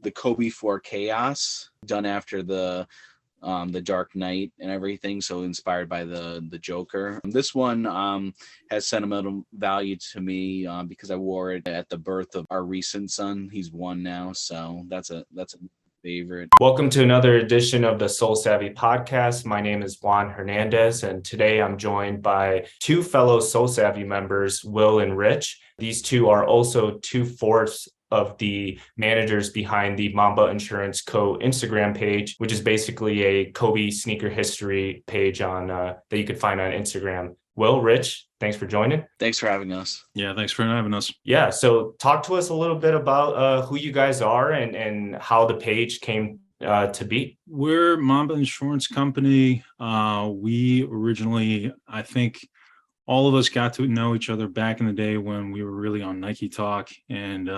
the Kobe 4 Chaos, done after the Dark Knight and everything, so inspired by the Joker. This one has sentimental value to me because I wore it at the birth of our recent son. He's 1 now, so that's a favorite. Welcome to another edition of the SoleSavy podcast. My name is Juan Hernandez, and today I'm joined by 2 fellow SoleSavy members, Will and Rich. These 2 are also 2/4 of the managers behind the MambaInsuranceCo Instagram page, which is basically a Kobe sneaker history page on that you could find on Instagram. Will, Rich, thanks for joining. Thanks for having us. Yeah, thanks for having us. Yeah, so talk to us a little bit about who you guys are and how the page came to be. We're Mamba Insurance Company. We originally, I think all of us got to know each other back in the day when we were really on Nike Talk. And,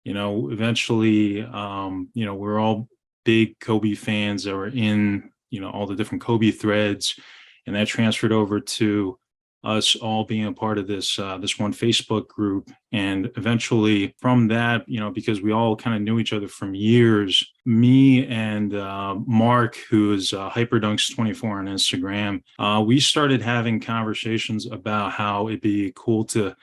eventually, we're all big Kobe fans that were in, all the different Kobe threads. And that transferred over to us all being a part of this one Facebook group. And eventually from that, because we all kind of knew each other from years, me and Mark, who is Hyperdunks24 on Instagram, we started having conversations about how it'd be cool to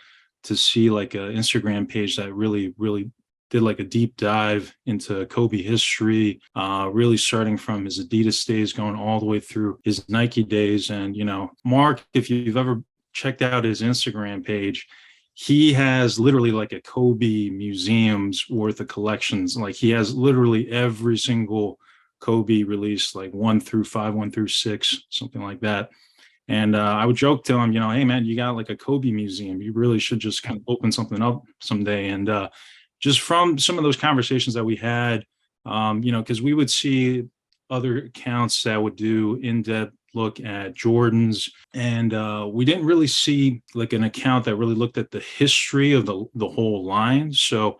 see like an Instagram page that really did like a deep dive into Kobe history, really starting from his Adidas days, going all the way through his Nike days. And, Mark, if you've ever checked out his Instagram page, he has literally like a Kobe museum's worth of collections. Like he has literally every single Kobe release, like 1 through 5, 1 through 6, something like that. And I would joke to him, hey man, you got like a Kobe museum. You really should just kind of open something up someday. And just from some of those conversations that we had, because we would see other accounts that would do in-depth look at Jordans, and we didn't really see like an account that really looked at the history of the whole line. So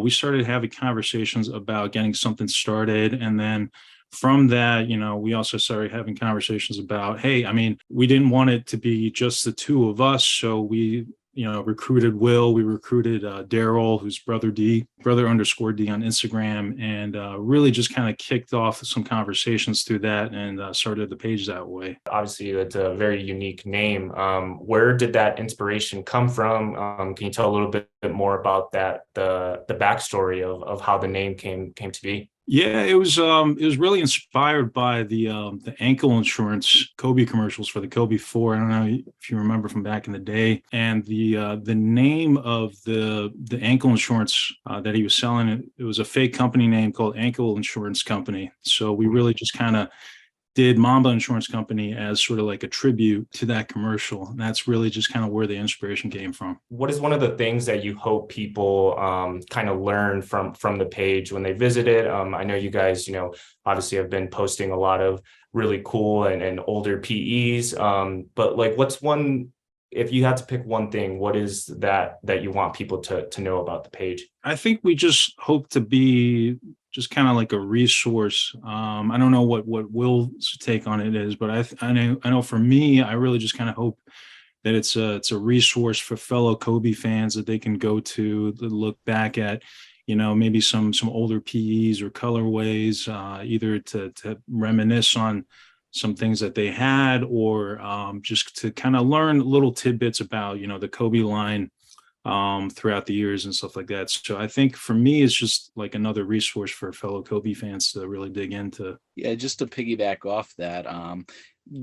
we started having conversations about getting something started, and then from that, we also started having conversations about, hey, I mean, we didn't want it to be just the 2 of us, so we recruited Will, we recruited Daryl, who's brother _D on Instagram, and really just kind of kicked off some conversations through that and started the page that way. Obviously, it's a very unique name. Where did that inspiration come from? Can you tell a little bit more about that, the backstory of how the name came to be? Yeah, it was really inspired by the ankle insurance Kobe commercials for the Kobe 4. I don't know if you remember from back in the day. And the name of the ankle insurance that he was selling, it was a fake company name called Ankle Insurance Company. So we really just kind of did Mamba Insurance Company as sort of like a tribute to that commercial. And that's really just kind of where the inspiration came from. What is one of the things that you hope people kind of learn from the page when they visit it? I know you guys, obviously have been posting a lot of really cool and older PEs, but like what's one, if you had to pick one thing, what is that you want people to know about the page? I think we just hope to be just kind of like a resource. I don't know what Will's take on it is, but I know for me, I really just kind of hope that it's a resource for fellow Kobe fans that they can go to look back at, maybe some older PEs or colorways, either to reminisce on some things that they had, or just to kind of learn little tidbits about, the Kobe line throughout the years and stuff like that. So I think for me, it's just like another resource for fellow Kobe fans to really dig into. Yeah, just to piggyback off that,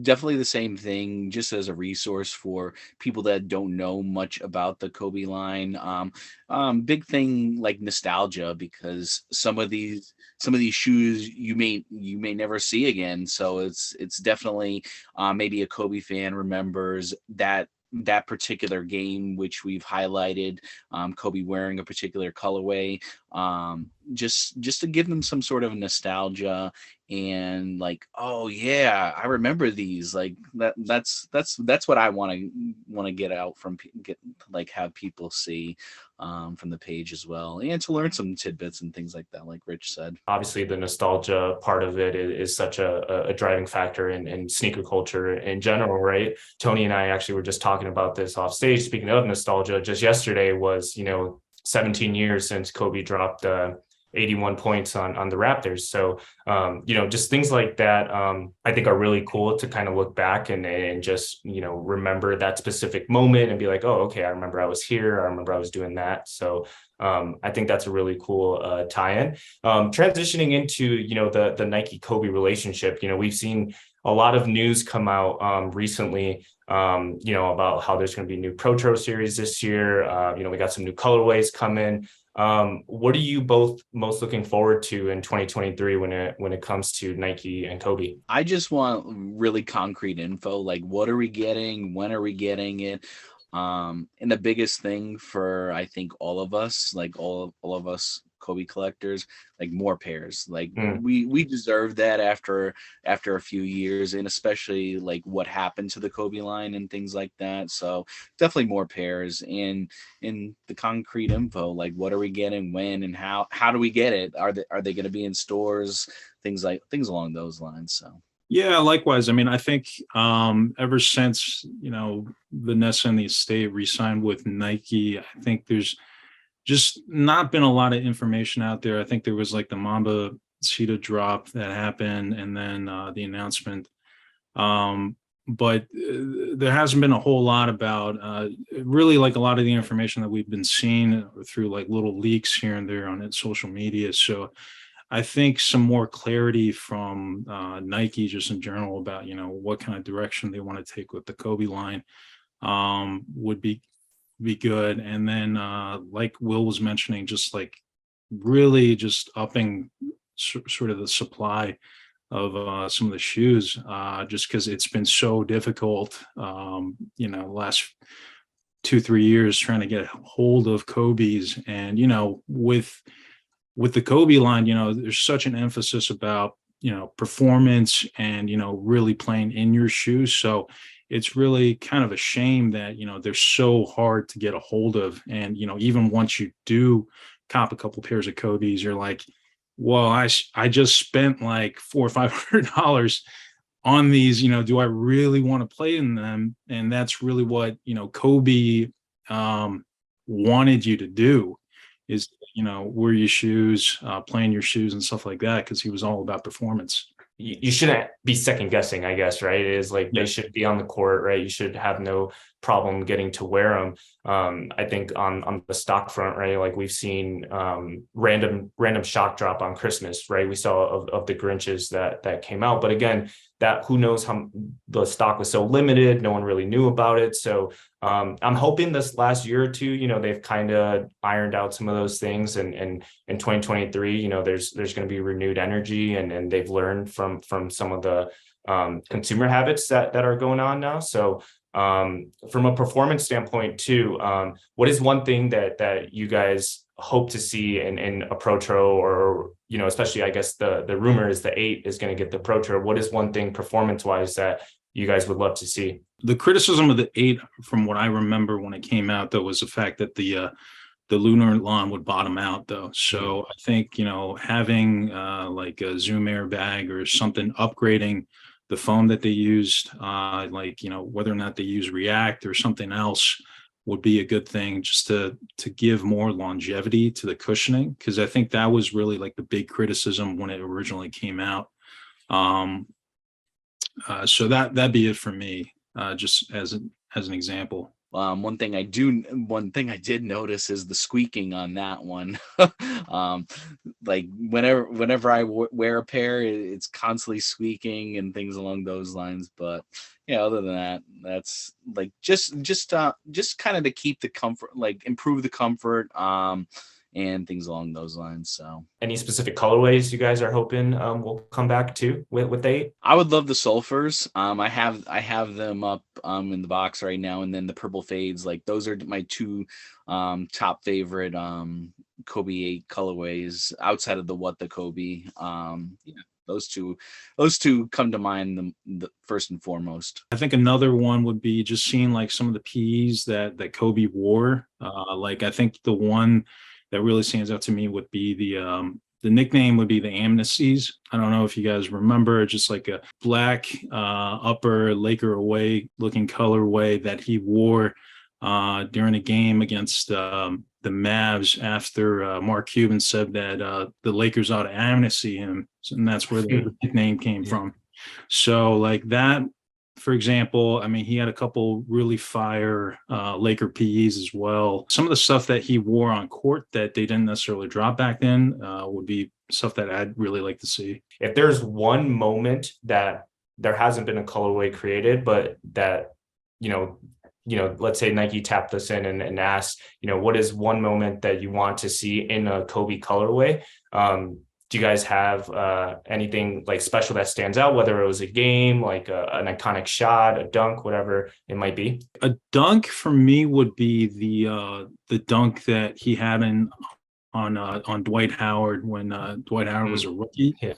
definitely the same thing, just as a resource for people that don't know much about the Kobe line. Big thing like nostalgia, because some of these shoes you may never see again. So it's definitely maybe a Kobe fan remembers that particular game, which we've highlighted, Kobe wearing a particular colorway, just to give them some sort of nostalgia and like, oh yeah, I remember these. Like that's what I want to get out from have people see from the page as well, and to learn some tidbits and things like that, like Rich said. Obviously, the nostalgia part of it is such a driving factor in sneaker culture in general, right? Tony and I actually were just talking about this off stage. Speaking of nostalgia, just yesterday was 17 years since Kobe dropped 81 points on the Raptors. So, just things like that, I think are really cool to kind of look back and just, remember that specific moment and be like, oh, okay, I remember I was here. I remember I was doing that. So I think that's a really cool tie-in. Transitioning into, the Nike Kobe relationship, we've seen a lot of news come out recently, about how there's going to be new Pro series this year. We got some new colorways coming. What are you both most looking forward to in 2023 when it comes to Nike and Kobe? I just want really concrete info, like what are we getting, when are we getting it? And the biggest thing for, I think, all of us, like all of us Kobe collectors, like more pairs. Like we deserve that after a few years, and especially like what happened to the Kobe line and things like that. So definitely more pairs, and in the concrete info, like what are we getting, when, and how do we get it? Are they going to be in stores? Things along those lines. So. Yeah, likewise. I mean, I think ever since, Vanessa and the estate re-signed with Nike, I think there's just not been a lot of information out there. I think there was like the Mamba Cheetah drop that happened, and then the announcement. But there hasn't been a whole lot about really like a lot of the information that we've been seeing through like little leaks here and there on social media. So I think some more clarity from Nike just in general about, what kind of direction they want to take with the Kobe line would be good. And then like Will was mentioning, just like really just upping sort of the supply of some of the shoes, just because it's been so difficult, last 2-3 years trying to get hold of Kobe's. And, with the Kobe line, there's such an emphasis about, performance and, really playing in your shoes. So it's really kind of a shame that, they're so hard to get a hold of. And, even once you do cop a couple pairs of Kobe's, you're like, well, I just spent like $400 or $500 on these, do I really want to play in them? And that's really what, Kobe wanted you to do, is, wear your shoes, play in your shoes and stuff like that, because he was all about performance. You shouldn't be second guessing, I guess, right? It is like they should be on the court, right? You should have no problem getting to wear them. I think on the stock front, right? Like we've seen random shock drop on Christmas, right? We saw of the Grinches that came out, but again, that who knows how the stock was so limited, no one really knew about it. So I'm hoping this last year or two, they've kind of ironed out some of those things, and in 2023, there's going to be renewed energy, and they've learned from some of the consumer habits that are going on now. So from a performance standpoint too, what is one thing that you guys hope to see in a Pro, or especially I guess the rumor is the 8 is going to get the Pro? What is one thing performance wise that you guys would love to see? The criticism of the 8, from what I remember when it came out, though, was the fact that the lunar lawn would bottom out, though. So I think, having like a Zoom airbag or something, upgrading the foam that they used, whether or not they use React or something else, would be a good thing, just to give more longevity to the cushioning, because I think that was really like the big criticism when it originally came out. So that'd be it for me, just as an example. One thing I did notice is the squeaking on that one. Like whenever I wear a pair, it's constantly squeaking and things along those lines. But yeah, other than that, that's like just kind of to keep the comfort, like improve the comfort, and things along those lines. So any specific colorways you guys are hoping will come back to with 8? I would love the sulfurs. I have them up in the box right now, and then the purple fades. Like those are my two top favorite Kobe 8 colorways outside of the Kobe. Those two come to mind the first and foremost. I think another one would be just seeing like some of the PEs that Kobe wore. Like I think the one that really stands out to me would be the nickname would be the Amnesties. I don't know if you guys remember, just like a black upper Laker away looking colorway that he wore during a game against the Mavs after Mark Cuban said that the Lakers ought to amnesty him, and that's where the nickname came from. So like that, for example, I mean, he had a couple really fire Laker PEs as well. Some of the stuff that he wore on court that they didn't necessarily drop back then would be stuff that I'd really like to see. If there's one moment that there hasn't been a colorway created, but that, let's say Nike tapped us in and asked, what is one moment that you want to see in a Kobe colorway? Do you guys have anything like special that stands out, whether it was a game, like an iconic shot, a dunk, whatever it might be? A dunk for me would be the dunk that he had on Dwight Howard when Dwight Howard was a rookie. Yeah.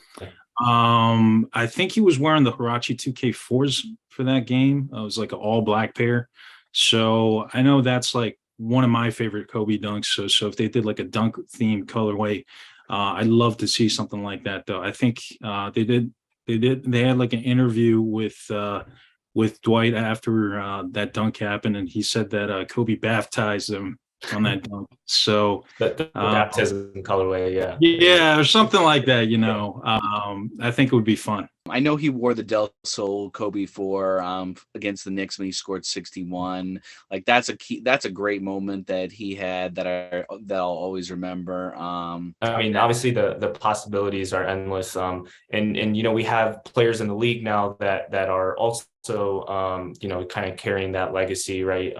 I think he was wearing the Huarache 2K4s for that game. It was like an all black pair. So I know that's like one of my favorite Kobe dunks. So if they did like a dunk themed colorway, I'd love to see something like that though. I think they had like an interview with Dwight after that dunk happened, and he said that Kobe baptized him on that dunk. So the baptism colorway, yeah, or something like that. I think it would be fun. I know he wore the Del Sol Kobe 4 against the Knicks when he scored 61. Like that's a great moment that he had that I'll always remember. I mean, obviously the possibilities are endless. And we have players in the league now that are also kind of carrying that legacy, right?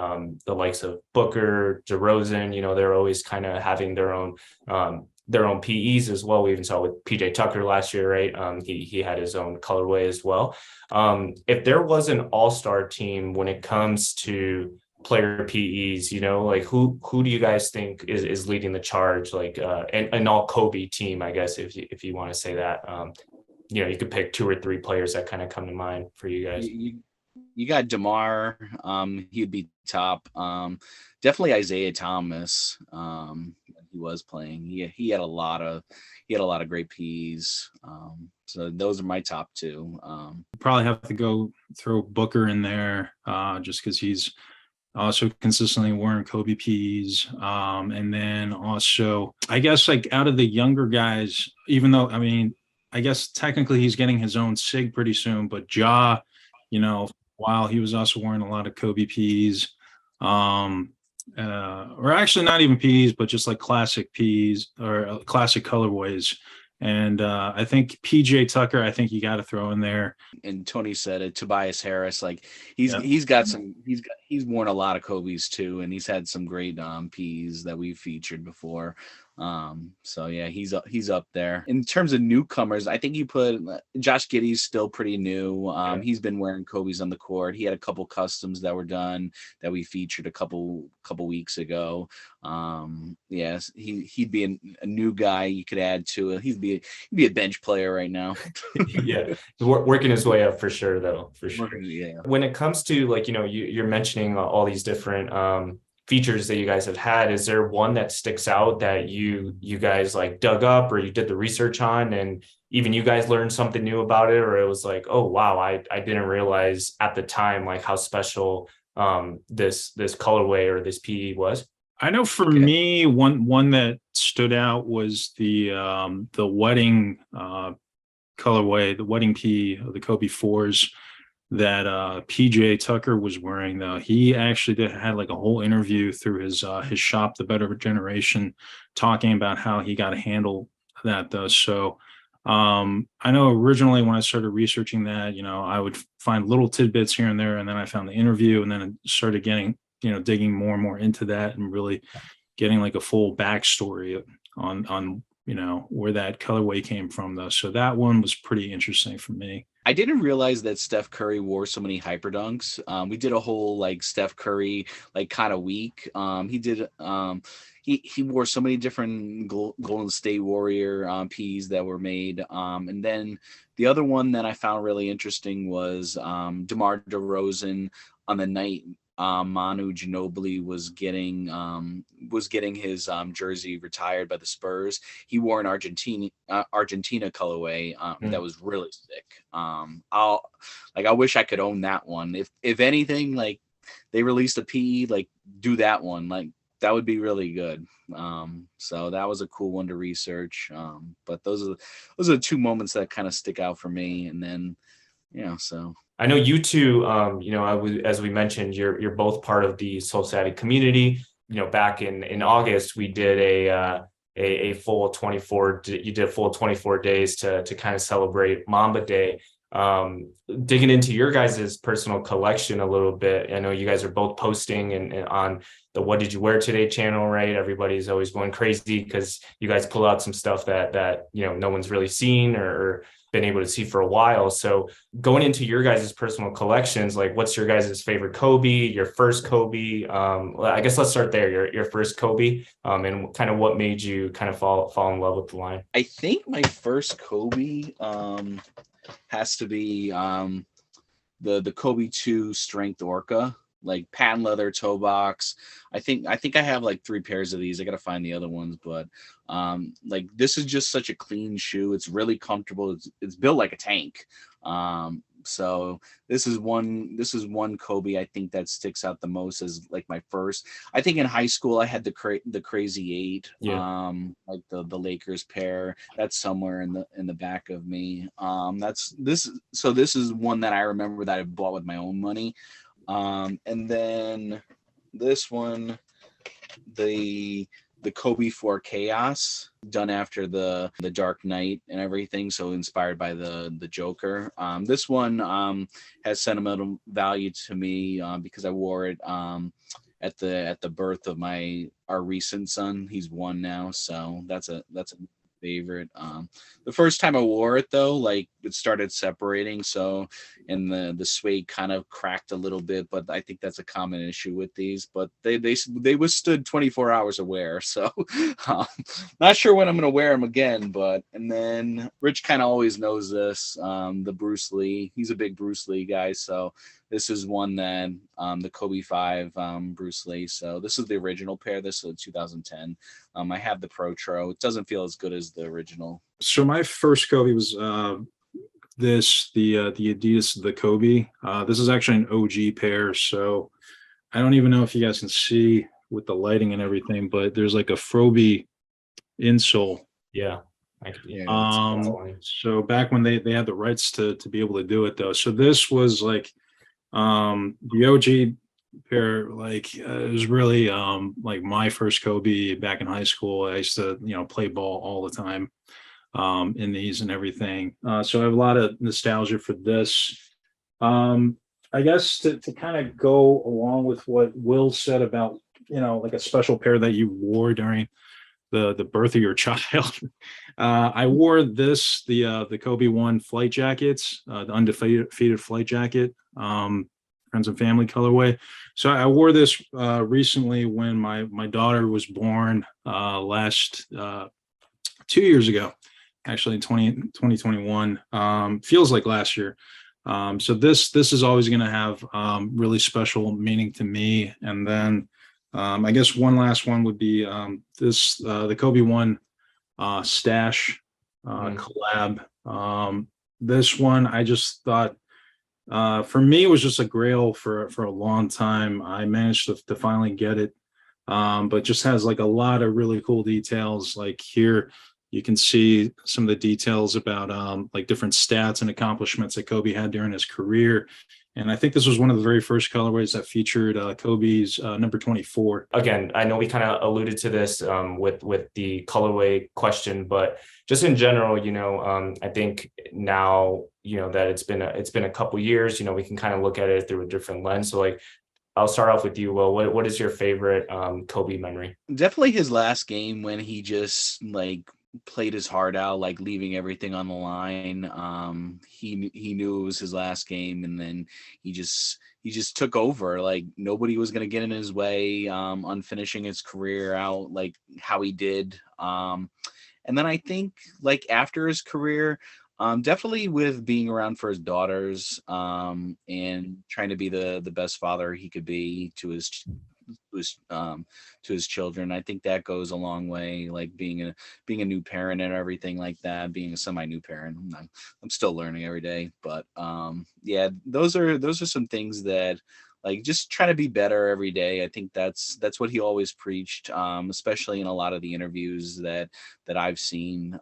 The likes of Booker, DeRozan, they're always kind of having their own PEs as well. We even saw with PJ Tucker last year, right? He had his own colorway as well. If there was an all-star team when it comes to player PEs, like who do you guys think is leading the charge? Like an all Kobe team, I guess, if you want to say that. You could pick 2 or 3 players that kind of come to mind for you guys. You got DeMar. He'd be top. Definitely Isaiah Thomas. He was playing. He had a lot of great Ps. So those are my top 2. Probably have to go throw Booker in there just because he's also consistently wearing Kobe Ps. And then also, I guess like out of the younger guys, even though, I mean, I guess technically he's getting his own SIG pretty soon, but Ja, while he was also wearing a lot of Kobe Ps, or actually not even Ps, but just like classic Ps or classic colorways. And I think PJ Tucker, I think you got to throw in there. And Tony said it, Tobias Harris, like he's worn a lot of Kobe's too, and he's had some great Ps that we've featured before. So yeah, he's up there. In terms of newcomers, I think you put Josh Giddey's still pretty new. He's been wearing Kobe's on the court. He had a couple customs that were done that we featured a couple weeks ago. Yes, he'd be a new guy you could add to it. He'd be a bench player right now. Yeah, working his way up for sure, though. For sure. Yeah. When it comes to like you're mentioning all these different features that you guys have had, is there one that sticks out that you guys like dug up or you did the research on and even you guys learned something new about it, or it was like, oh wow, I didn't realize at the time like how special this colorway or this PE was? I know for me, one that stood out was the wedding colorway, the wedding PE of the Kobe 4s that PJ Tucker was wearing. Though he actually had like a whole interview through his shop, The Better Generation, talking about how he got to handle that though. So I know originally when I started researching that, I would find little tidbits here and there, and then I found the interview, and then I started getting digging more and more into that and really getting like a full backstory on where that colorway came from though. So that one was pretty interesting for me. I didn't realize that Steph Curry wore so many hyper dunks. We did a whole like Steph Curry like kind of week. He did. He wore so many different Golden State Warrior Ps that were made. And then the other one that I found really interesting was DeMar DeRozan on the night Manu Ginobili was getting his jersey retired by the Spurs. He wore an Argentina colorway that was really sick. I wish I could own that one. If anything, like they released a PE, like do that one. Like that would be really good. So that was a cool one to research. But those are the two moments that kind of stick out for me. And then, so. I know you two, as we mentioned, you're both part of the SoleSavy community. Back in August, we did a full 24. You did a full 24 days to kind of celebrate Mamba Day. Digging into your guys' personal collection a little bit, I know you guys are both posting and on the What Did You Wear Today channel, right? Everybody's always going crazy because you guys pull out some stuff that no one's really seen or been able to see for a while. So going into your guys' personal collections, like what's your guys' favorite Kobe, your first Kobe? I guess let's start there. Your first Kobe, and kind of what made you kind of fall in love with the line. I think my first Kobe has to be the Kobe 2 Strength Orca, like patent leather toe box. I think I have like 3 pairs of these. I gotta find the other ones, but like this is just such a clean shoe. It's really comfortable. It's built like a tank. So this is one Kobe I think that sticks out the most as like my first. I think in high school I had the Crazy 8, like the Lakers pair. That's somewhere in the back of me. This is one that I remember that I bought with my own money. And then this one, the Kobe 4 Chaos, done after the Dark Knight and everything, so inspired by the Joker. This one has sentimental value to me because I wore it at the birth of our recent son. He's 1 now, so that's a favorite. The first time I wore it though, like it started separating, so and the suede kind of cracked a little bit, but I think that's a common issue with these. But they withstood 24 hours of wear, so not sure when I'm gonna wear them again. But and then Rich kind of always knows this. The Bruce Lee, he's a big Bruce Lee guy, so this is one that the Kobe 5 Bruce Lee. So this is the original pair. This is 2010. I have the Pro Tro. It doesn't feel as good as the original. So my first Kobe was the Adidas, the Kobe. This is actually an OG pair. So I don't even know if you guys can see with the lighting and everything, but there's like a Froby insole. Yeah. So back when they had the rights to be able to do it though. So this was like the OG pair, like it was really like my first Kobe back in high school. I used to play ball all the time in these and everything. So I have a lot of nostalgia for this. I guess to kind of go along with what Will said about like a special pair that you wore during the birth of your child. I wore this, the Kobe 1 flight jackets, the undefeated flight jacket, friends and family colorway. So I wore this recently when my daughter was born last 2 years ago, actually in 2021. Feels like last year. So this is always going to have really special meaning to me. And then I guess one last one would be the Kobe 1 stash collab. This one I just thought for me it was just a grail for a long time. I managed to finally get it, but just has like a lot of really cool details. Like here you can see some of the details about like different stats and accomplishments that Kobe had during his career. And I think this was one of the very first colorways that featured Kobe's number 24. Again, I know we kind of alluded to this with the colorway question, but just in general, I think now, that it's been a couple years, we can kind of look at it through a different lens. So like, I'll start off with you, Will. What is your favorite Kobe memory? Definitely his last game when he just like played his heart out, like leaving everything on the line. He knew it was his last game, and then he just took over. Like nobody was going to get in his way on finishing his career out like how he did. And then I think like after his career, definitely with being around for his daughters and trying to be the best father he could be to his children. I think that goes a long way, like being a new parent and everything like that, being a semi new parent. I'm still learning every day, but yeah, those are some things that like just trying to be better every day. I think that's what he always preached, especially in a lot of the interviews that I've seen.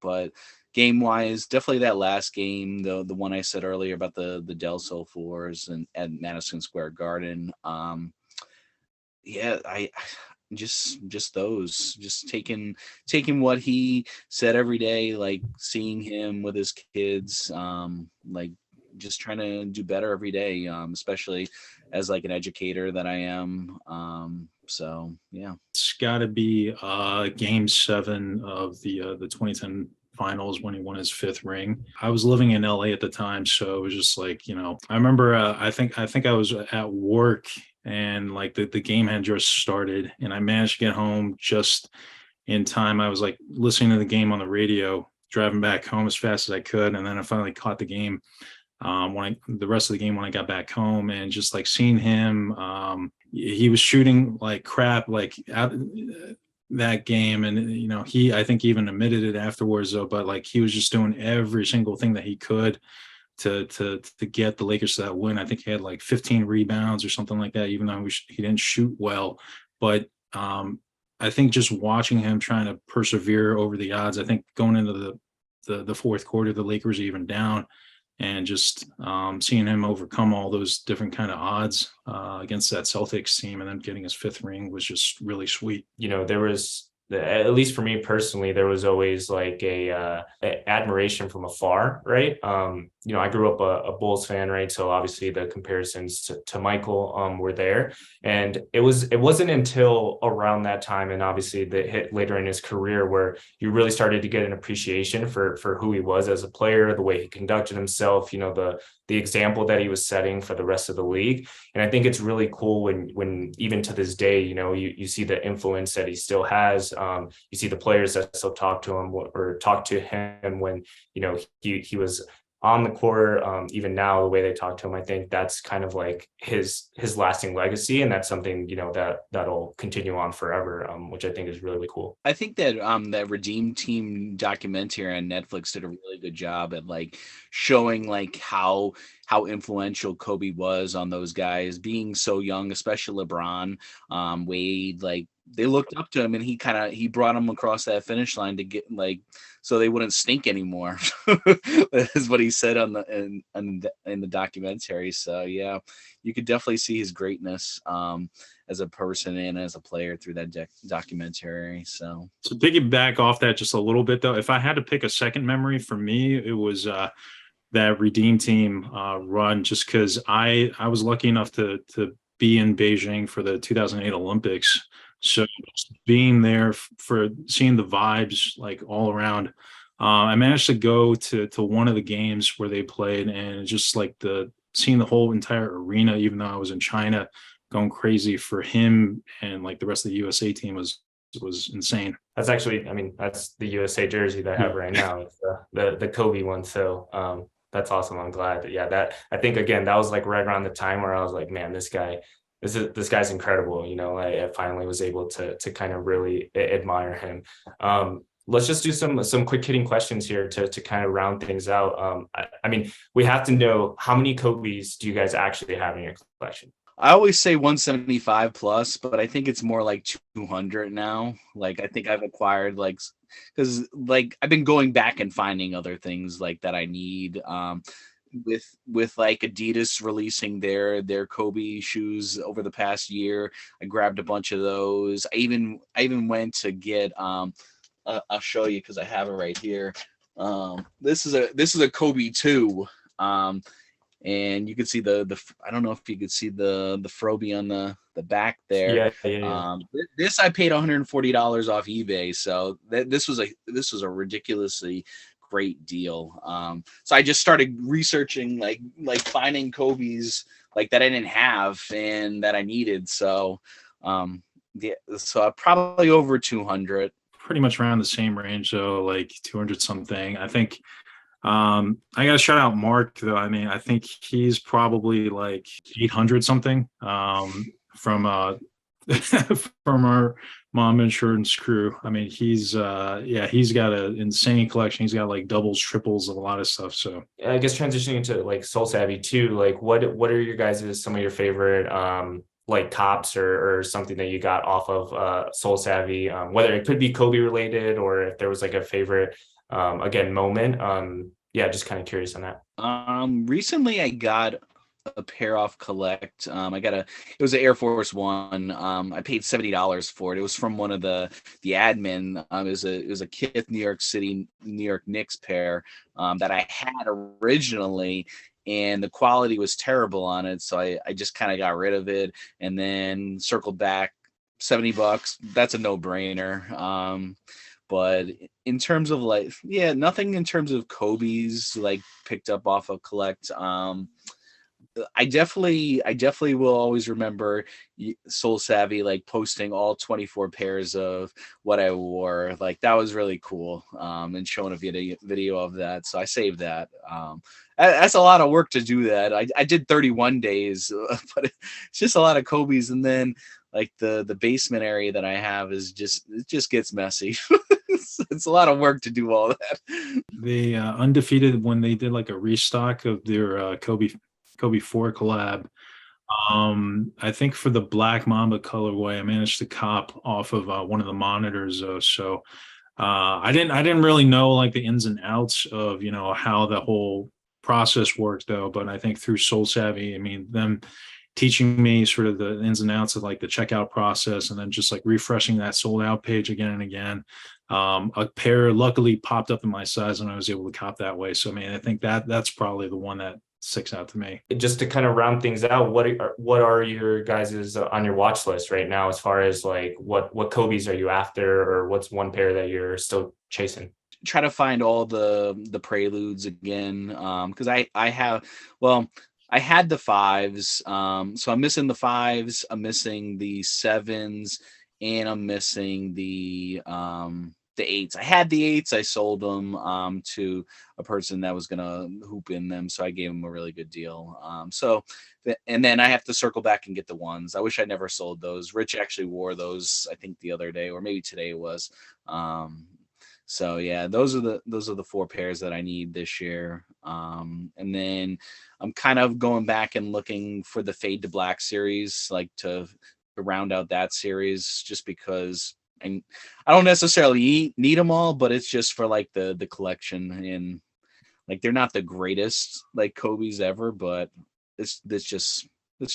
But game wise, definitely that last game, the one I said earlier about the Del Sol fours and at Madison Square Garden. Yeah, I just those, just taking what he said every day, like seeing him with his kids, like just trying to do better every day, especially as like an educator that I am. So yeah. It's got to be game 7 of the 2010 finals when he won his 5th ring. I was living in LA at the time, so it was just like, I remember I think I was at work, and like the game had just started, and I managed to get home just in time. I was like listening to the game on the radio, driving back home as fast as I could, and then I finally caught the game the rest of the game when I got back home, and just like seeing him, he was shooting like crap, like out that game. And, I think he even admitted it afterwards though, but like he was just doing every single thing that he could to get the Lakers to that win. I think he had like 15 rebounds or something like that, even though he didn't shoot well. But I think just watching him trying to persevere over the odds, I think going into the fourth quarter, the Lakers are even down, and just seeing him overcome all those different kind of odds against that Celtics team, and then getting his 5th ring was just really sweet. There was, at least for me personally, there was always like a admiration from afar, right? I grew up a Bulls fan, right? So obviously the comparisons to Michael were there, and it wasn't until around that time, and obviously the hit later in his career, where you really started to get an appreciation for who he was as a player, the way he conducted himself, the example that he was setting for the rest of the league. And I think it's really cool when even to this day, you see the influence that he still has. You see the players that still talk to him or talk to him when, he was on the court. Even now, the way they talk to him, I think that's kind of like his lasting legacy. And that's something, that'll continue on forever, which I think is really, really cool. I think that that Redeem Team documentary on Netflix did a really good job at like showing like how influential Kobe was on those guys being so young, especially LeBron, Wade. Like they looked up to him, and he brought them across that finish line to get like so they wouldn't stink anymore. That is what he said in the documentary. So yeah, you could definitely see his greatness as a person and as a player through that documentary. So to piggyback off that just a little bit though, if I had to pick a second memory for me, it was that Redeem Team run, just because I was lucky enough to be in Beijing for the 2008 Olympics. So being there for seeing the vibes like all around, I managed to go to one of the games where they played, and just like seeing the whole entire arena, even though I was in China, going crazy for him, and like the rest of the USA team was insane. That's actually, that's the USA jersey that I have right now. It's the Kobe one. So that's awesome. I'm glad that, that I think again, that was like right around the time where I was like, man, this guy's incredible. I finally was able to kind of really admire him. Let's just do some quick hitting questions here to kind of round things out. We have to know, how many Kobe's do you guys actually have in your collection? I always say 175 plus, but I think it's more like 200 now. Like I think I've acquired because I've been going back and finding other things like that I need. With like Adidas releasing their Kobe shoes over the past year, I grabbed a bunch of those. I even went to get I'll show you because I have it right here. This is a Kobe 2. And you can see the I don't know if you could see the Froby on the back there. Yeah. This I paid $140 off eBay, so this was a ridiculously great deal. So I just started researching like finding Kobe's like that I didn't have and that I needed. So so probably over 200. Pretty much around the same range though, like 200 something. I think I gotta shout out Mark though. I think he's probably like 800 something from from our Mom Insurance crew. I mean, he's got an insane collection. He's got like doubles, triples of a lot of stuff. So I guess transitioning into like SoleSavy too, like what are your guys' some of your favorite like cops or something that you got off of SoleSavy, whether it could be Kobe related or if there was like a favorite again moment. Yeah, just kind of curious on that. Recently I got a pair off collect. It was an Air Force One. I paid $70 for it. It was from one of the admin. It was a Kith New York City, New York Knicks pair that I had originally, and the quality was terrible on it. So I just kind of got rid of it and then circled back. $70. That's a no brainer. But in terms of like, yeah, nothing in terms of Kobe's like picked up off of collect. I definitely will always remember SoleSavy like posting all 24 pairs of what I wore. Like that was really cool. And showing a video of that. So I saved that. That's a lot of work to do that. I did 31 days, but it's just a lot of Kobe's. And then like the basement area that I have it just gets messy. It's a lot of work to do all that. they undefeated when they did like a restock of their Kobe 4 collab. I think for the Black Mamba colorway, I managed to cop off of one of the monitors though. So I didn't really know like the ins and outs of how the whole process worked though. But I think through SoleSavy, I mean them teaching me sort of the ins and outs of like the checkout process, and then just like refreshing that sold out page again and again. A pair luckily popped up in my size and I was able to cop that way. So I mean, I think that's probably the one that sticks out to me. Just to kind of round things out, what are your guys' on your watch list right now as far as like what Kobe's are you after, or what's one pair that you're still chasing? Try to find all the preludes again, because I had the fives, so I'm missing the fives, I'm missing the sevens, and I'm missing the eights. I had the eights, I sold them to a person that was gonna hoop in them, so I gave him a really good deal. And then I have to circle back and get the ones. I wish I never sold those. Rich actually wore those, I think the other day, or maybe today it was. So yeah, those are the four pairs that I need this year. And then I'm kind of going back and looking for the Fade to Black series, like to round out that series, just because I don't necessarily need them all, but it's just for like the collection, and like they're not the greatest like Kobe's ever, but it's just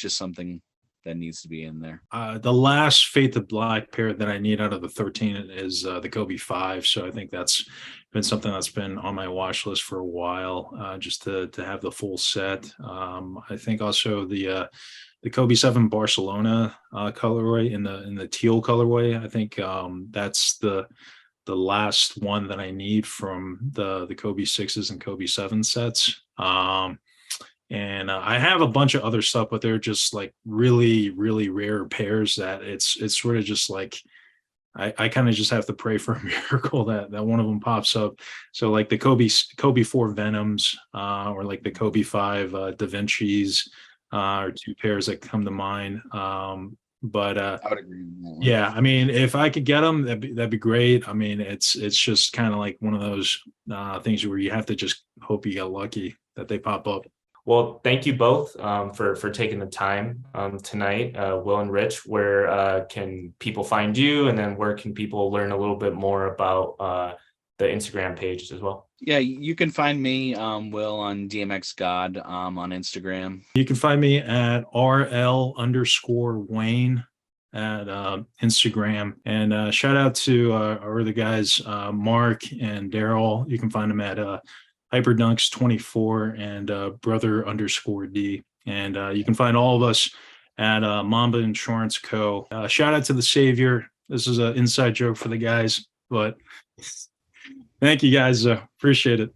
something that needs to be in there. The last Fade to Black pair that I need out of the 13 is the Kobe 5. So I think that's been something that's been on my watch list for a while, just to have the full set. I think also the Kobe 7 Barcelona colorway in the teal colorway. I think that's the last one that I need from the Kobe 6s and Kobe 7 sets. And I have a bunch of other stuff, but they're just like really, really rare pairs that it's sort of just like I kind of just have to pray for a miracle that one of them pops up. So like the Kobe 4 Venoms, or like the Kobe 5 Da Vinci's, are two pairs that come to mind. But I would agree with that one. yeah, I mean, if I could get them, that'd be great. I mean, it's just kind of like one of those things where you have to just hope you get lucky that they pop up. Well, thank you both for taking the time tonight, Will and Rich. Where can people find you, and then where can people learn a little bit more about the Instagram page as well? Yeah, you can find me, Will, on DMX God on Instagram. You can find me at RL_Wayne at Instagram. And shout out to our other guys, Mark and Daryl. You can find them at Hyperdunks24 and brother_D. And you can find all of us at MambaInsuranceCo. Shout out to the Savior. This is an inside joke for the guys, but thank you guys. Appreciate it.